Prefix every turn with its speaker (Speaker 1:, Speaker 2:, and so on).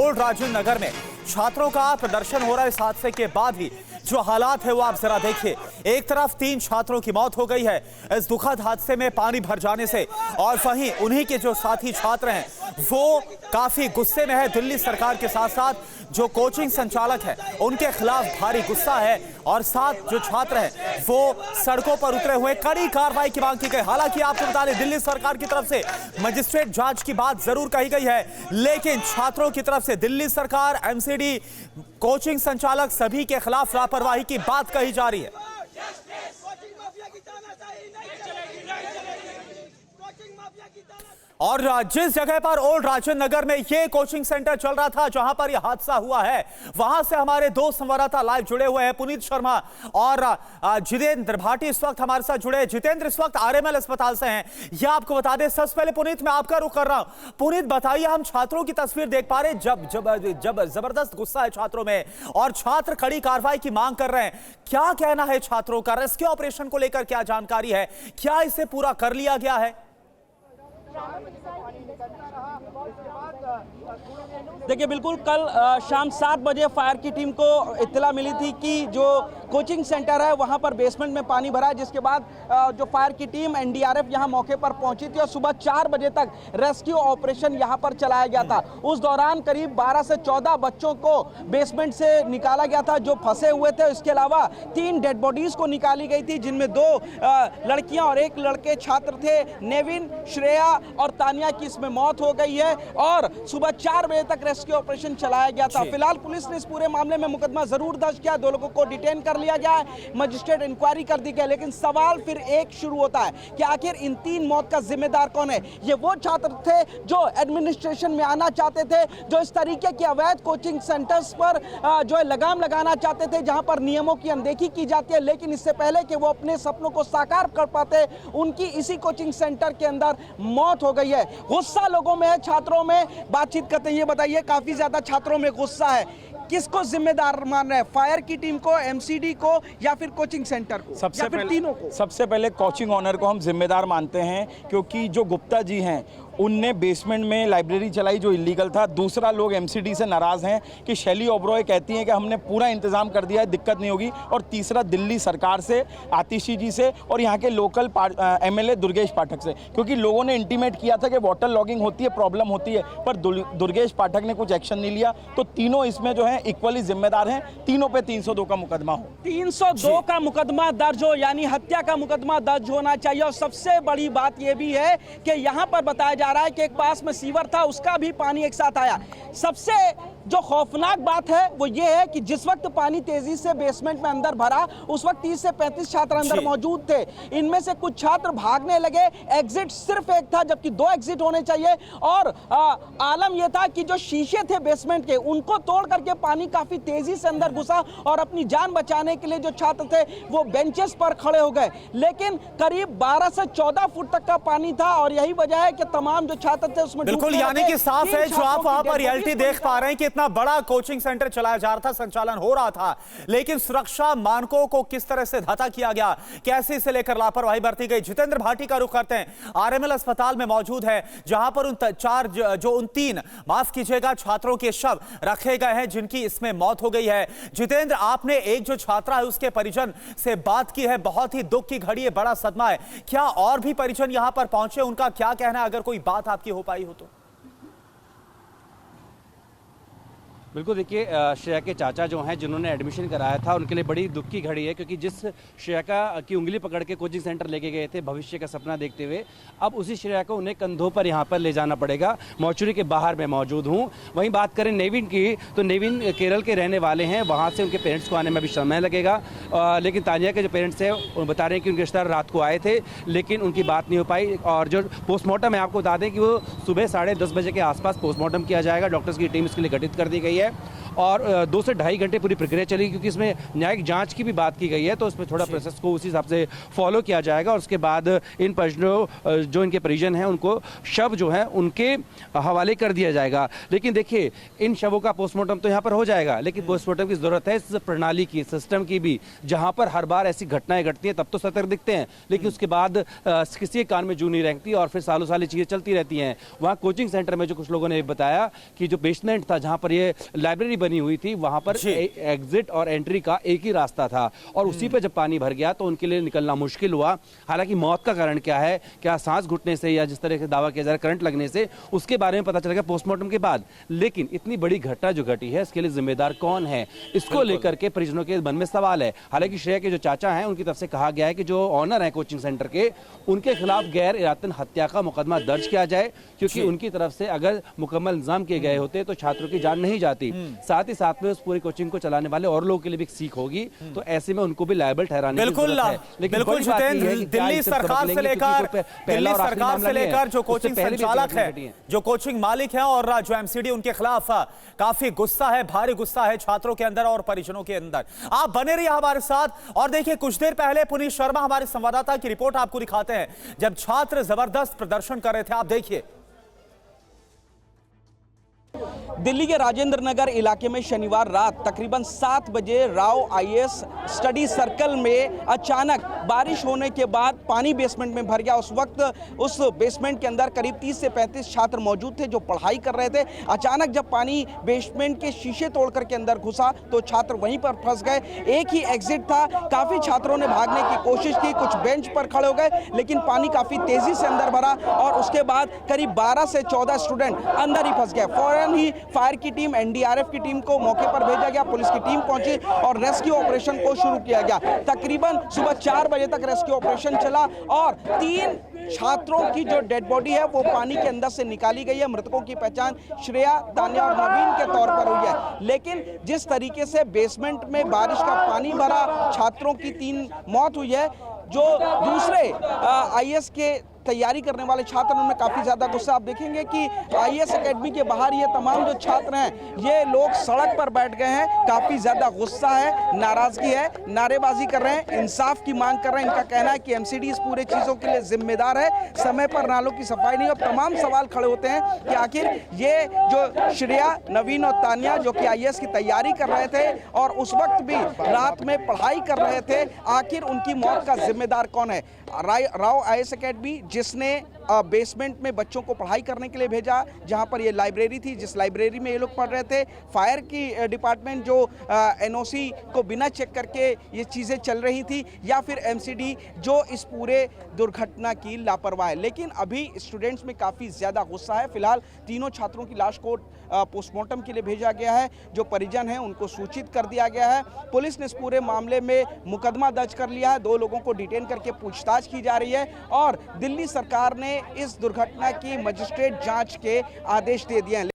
Speaker 1: Old Rajendra Nagar में छात्रों का प्रदर्शन हो रहा है। इस हादसे के बाद ही जो हालात है वो आप जरा देखिए। एक तरफ 3 छात्रों की मौत हो गई है इस दुखद हादसे में पानी भर जाने से, और वहीं उन्हीं के जो साथी छात्र हैं वो काफी गुस्से में है। दिल्ली सरकार के साथ साथ जो कोचिंग संचालक है उनके खिलाफ भारी गुस्सा है, और साथ जो छात्र हैं वो सड़कों पर उतरे हुए कड़ी कार्रवाई की मांग की गई। हालांकि आपको बता दें दिल्ली सरकार की तरफ से मजिस्ट्रेट जांच की बात जरूर कही गई है, लेकिन छात्रों की तरफ से दिल्ली सरकार, एमसीडी, कोचिंग संचालक सभी के खिलाफ लापरवाही की बात कही जा रही है। और जिस जगह पर ओल्ड राजेंद्र नगर में ये कोचिंग सेंटर चल रहा था जहां पर यह हादसा हुआ है, वहां से हमारे 2 संवाददाता लाइव जुड़े हुए हैं, पुनीत शर्मा और जितेंद्र भाटी इस वक्त हमारे साथ जुड़े हैं। जितेंद्र इस वक्त आरएमएल अस्पताल से हैं, यह आपको बता दें। सबसे पहले पुनीत मैं आपका रुख कर रहा हूं। पुनीत बताइए, हम छात्रों की तस्वीर देख पा रहे हैं जब जबरदस्त गुस्सा है छात्रों में और छात्र कड़ी कार्रवाई की मांग कर रहे हैं। क्या कहना है छात्रों का? रेस्क्यू ऑपरेशन को लेकर क्या जानकारी है? क्या इसे पूरा कर लिया गया है?
Speaker 2: देखिए, बिल्कुल कल शाम 7 बजे फायर की टीम को इत्तला मिली थी कि जो कोचिंग सेंटर है वहां पर बेसमेंट में पानी भरा है, जिसके बाद जो फायर की टीम एनडीआरएफ यहां मौके पर पहुंची थी और सुबह 4 बजे तक रेस्क्यू ऑपरेशन यहां पर चलाया गया था। उस दौरान करीब 12 से 14 बच्चों को बेसमेंट से निकाला गया था जो फंसे हुए थे। इसके अलावा 3 डेड बॉडीज को निकाली गई थी, जिनमें 2 लड़कियां और 1 लड़के छात्र थे। नेविन, श्रेया और तानिया की इसमें मौत हो गई है और सुबह 4 बजे तक रेस्क्यू ऑपरेशन चलाया गया था। फिलहाल पुलिस ने इस पूरे मामले में मुकदमा जरूर दर्ज किया, 2 लोगों को डिटेन कर लिया गया है, मजिस्ट्रेट इंक्वायरी कर दी गई। लेकिन सवाल फिर एक शुरू होता है कि आखिर इन 3 मौत का जिम्मेदार कौन है? ये वो छात्र थे जो एडमिनिस्ट्रेशन में आना चाहते थे, जो इस तरीके के अवैध कोचिंग सेंटर्स पर जो है लगाम लगाना चाहते थे, जहां पर नियमों की अनदेखी की जाती है। लेकिन इससे पहले कि वो अपने सपनों को साकार कर पाते, उनकी इसी कोचिंग सेंटर के अंदर मौत हो गई है। गुस्सा लोगों में है, छात्रों में। बातचीत करते हैं, ये बताइए, काफी ज्यादा छात्रों में गुस्सा है, किसको जिम्मेदार मान रहे हैं? फायर की टीम को, एमसीडी को, या फिर कोचिंग सेंटर को, या फिर तीनों को?
Speaker 3: सबसे पहले कोचिंग ऑनर को हम जिम्मेदार मानते हैं, क्योंकि जो गुप्ता जी हैं उनने बेसमेंट में लाइब्रेरी चलाई जो इलीगल था। दूसरा, लोग एमसीडी से नाराज़ हैं कि शैली ओबरॉय कहती हैं कि हमने पूरा इंतजाम कर दिया है, दिक्कत नहीं होगी। और तीसरा, दिल्ली सरकार से, आतिशी जी से और यहाँ के लोकल एमएलए दुर्गेश पाठक से, क्योंकि लोगों ने इंटीमेट किया था कि वाटर लॉगिंग होती है, प्रॉब्लम होती है, पर दुर्गेश पाठक ने कुछ एक्शन नहीं लिया। तो तीनों इसमें जो है इक्वली जिम्मेदार हैं। तीनों पे 302 का मुकदमा हो,
Speaker 2: 302 का मुकदमा दर्ज हो, यानी हत्या का मुकदमा दर्ज होना चाहिए। और सबसे बड़ी बात यह भी है कि यहाँ पर बताया जा रहा है कि एक पास में सीवर था, उसका भी पानी एक साथ आया। सबसे जो खौफनाक बात है वो ये है कि जिस वक्त पानी तेजी से बेसमेंट में अंदर भरा, उस वक्त 30 से 35 छात्र अंदर मौजूद थे। इनमें से कुछ छात्र भागने लगे, एग्जिट सिर्फ एक था जबकि 2 एग्जिट होने चाहिए। और आलम यह था कि जो शीशे थे बेसमेंट के, उनको तोड़ करके पानी काफी तेजी से अंदर घुसा और अपनी जान बचाने के लिए जो छात्र थे वो बेंचेस पर खड़े हो गए। लेकिन करीब 12 से 14 फुट तक का पानी था और यही वजह है कि तमाम जो छात्र थे उसमें
Speaker 1: बिल्कुल, यानी कि साफ है जो आप वहां पर रियलिटी देख पा रहे हैं कि इतना बड़ा कोचिंग सेंटर चलाया जा रहा था, संचालन हो रहा था, लेकिन सुरक्षा मानकों को किस तरह से धता किया गया, कैसे इसे लेकर लापरवाही बरती गई। जितेंद्र भाटी का रुख करते हैं, आरएमएल अस्पताल में मौजूद है, जहां पर उन 3 माफ कीजिएगा छात्रों के शव रखे गए हैं जिनकी इसमें मौत हो गई है। जितेंद्र, आपने एक जो छात्रा है उसके परिजन से बात की है, बहुत ही दुख की घड़ी है, बड़ा सदमा है। क्या और भी परिजन यहां पर पहुंचे? उनका क्या कहना है, अगर कोई बात आपकी हो पाई हो तो?
Speaker 4: बिल्कुल, देखिए, श्रेया के चाचा जो हैं जिन्होंने एडमिशन कराया था, उनके लिए बड़ी दुख की घड़ी है, क्योंकि जिस श्रेया की उंगली पकड़ के कोचिंग सेंटर लेके गए थे भविष्य का सपना देखते हुए, अब उसी श्रेया को उन्हें कंधों पर यहाँ पर ले जाना पड़ेगा। मॉर्चरी के बाहर मैं मौजूद हूँ। वहीं बात करें नेविन की, तो नेविन केरल के रहने वाले हैं, वहाँ से उनके पेरेंट्स को आने में भी समय लगेगा। लेकिन तानिया के जो पेरेंट्स हैं वो बता रहे हैं कि उनके रिश्तेदार रात को आए थे, लेकिन उनकी बात नहीं हो पाई। और जो पोस्टमार्टम है, आपको बता दें कि वो सुबह 10:30 बजे के आसपास पोस्टमार्टम किया जाएगा। डॉक्टर्स की टीम इसके लिए गठित कर दी गई है। और 2 से ढाई घंटे पूरी प्रक्रिया चलेगी, क्योंकि इसमें न्यायिक जांच की भी बात की गई है, तो इसमें थोड़ा प्रोसेस को उसी हिसाब से फॉलो किया जाएगा। और उसके बाद इन परिजनों जो इनके परिजन हैं उनको शव जो है उनके हवाले कर दिया जाएगा। लेकिन देखिए, इन शवों का पोस्टमार्टम तो यहाँ पर हो जाएगा, लेकिन पोस्टमार्टम की जरूरत है इस प्रणाली की, सिस्टम की भी, जहां पर हर बार ऐसी घटनाएं घटती हैं तब तो सतर्क दिखते हैं, लेकिन उसके बाद किसी के कान में जू नहीं रेंगती और फिर सालों साल चीजें चलती रहती हैं। वहां कोचिंग सेंटर में जो कुछ लोगों ने बताया कि जो बेसमेंट था जहां पर ये लाइब्रेरी बनी हुई थी, वहां पर एग्जिट और एंट्री का एक ही रास्ता था, और उसी पे जब पानी भर गया तो उनके लिए निकलना मुश्किल हुआ। हालांकि मौत का कारण क्या है, क्या सांस घुटने से या जिस तरह से दावा किया जा रहा है करंट लगने से, उसके बारे में पता चलेगा पोस्टमार्टम के बाद। लेकिन इतनी बड़ी घटना जो घटी है, इसके लिए जिम्मेदार कौन है, इसको लेकर के परिजनों के मन में सवाल है। हालांकि श्रेया के जो चाचा हैं उनकी तरफ से कहा गया है कि जो ऑनर है कोचिंग सेंटर के, उनके खिलाफ गैर इरादतन हत्या का मुकदमा दर्ज किया जाए, क्योंकि उनकी तरफ से अगर मुकम्मल इंतजाम किए गए होते तो छात्रों की जान नहीं जाती। साथ ही साथ में उस पूरी कोचिंग को चलाने वाले और लोगों के लिए भी एक सीख होगी, तो ऐसे में उनको भी लायबल ठहराने की जरूरत है। लेकिन
Speaker 1: बिल्कुल जितेंद्र, दिल्ली सरकार से लेकर जो कोचिंग संचालक है, जो कोचिंग मालिक है और जो एमसीडी, उनके खिलाफ काफी गुस्सा है, भारी गुस्सा है छात्रों के अंदर और परिजनों के अंदर। आप बने रहिए हमारे साथ। और देखिए, कुछ देर पहले पुनीत शर्मा हमारे संवाददाता की रिपोर्ट आपको दिखाते हैं, जब छात्र जबरदस्त प्रदर्शन कर रहे थे। आप देखिए,
Speaker 2: दिल्ली के राजेंद्र नगर इलाके में शनिवार रात तकरीबन 7 बजे राव आईएएस स्टडी सर्कल में अचानक बारिश होने के बाद पानी बेसमेंट में भर गया। उस वक्त उस बेसमेंट के अंदर करीब 30 से 35 छात्र मौजूद थे जो पढ़ाई कर रहे थे। अचानक जब पानी बेसमेंट के शीशे तोड़ करके अंदर घुसा तो छात्र वहीं पर फंस गए। एक ही एग्जिट था, काफ़ी छात्रों ने भागने की कोशिश की, कुछ बेंच पर खड़े हो गए, लेकिन पानी काफ़ी तेज़ी से अंदर भरा और उसके बाद करीब 12 से 14 स्टूडेंट अंदर ही फंस गए। फौरन ही फायर की टीम, एनडीआरएफ की टीम को मौके पर भेजा गया, पुलिस की टीम पहुंची और रेस्क्यू ऑपरेशन को शुरू किया गया। तकरीबन सुबह 4 बजे तक रेस्क्यू ऑपरेशन चला और 3 छात्रों की जो डेड बॉडी है वो पानी के अंदर से निकाली गई है। मृतकों की पहचान श्रेया, तान्या और नवीन के तौर पर हुई है। लेकिन जिस तरीके से बेसमेंट में बारिश का पानी भरा, छात्रों की 3 मौत हुई है। जो दूसरे आईएएस के तैयारी करने वाले छात्र, उनमें काफ़ी ज़्यादा गुस्सा। आप देखेंगे कि आईएएस एकेडमी के बाहर ये तमाम जो छात्र हैं, ये लोग सड़क पर बैठ गए हैं। काफ़ी ज़्यादा गुस्सा है, नाराज़गी है, नारेबाजी कर रहे हैं, इंसाफ की मांग कर रहे हैं। इनका कहना है कि एमसीडी इस पूरे चीज़ों के लिए जिम्मेदार है, समय पर नालों की सफाई नहीं। अब तमाम सवाल खड़े होते हैं कि आखिर ये जो श्रेया, नवीन और तान्या जो कि आईएएस की तैयारी कर रहे थे और उस वक्त भी रात में पढ़ाई कर रहे थे, आखिर उनकी मौत का जिम्मेदार कौन है? राव आईएएस एकेडमी, जिसने बेसमेंट में बच्चों को पढ़ाई करने के लिए भेजा, जहां पर ये लाइब्रेरी थी, जिस लाइब्रेरी में ये लोग पढ़ रहे थे, फायर की डिपार्टमेंट जो एनओसी को बिना चेक करके ये चीज़ें चल रही थी, या फिर एमसीडी जो इस पूरे दुर्घटना की लापरवाह है। लेकिन अभी स्टूडेंट्स में काफ़ी ज़्यादा गुस्सा है। फिलहाल तीनों छात्रों की लाश को पोस्टमार्टम के लिए भेजा गया है। जो परिजन हैं उनको सूचित कर दिया गया है। पुलिस ने इस पूरे मामले में मुकदमा दर्ज कर लिया है। 2 लोगों को डिटेन करके पूछताछ की जा रही है और दिल्ली सरकार ने इस दुर्घटना की मजिस्ट्रेट जांच के आदेश दे दिए हैं।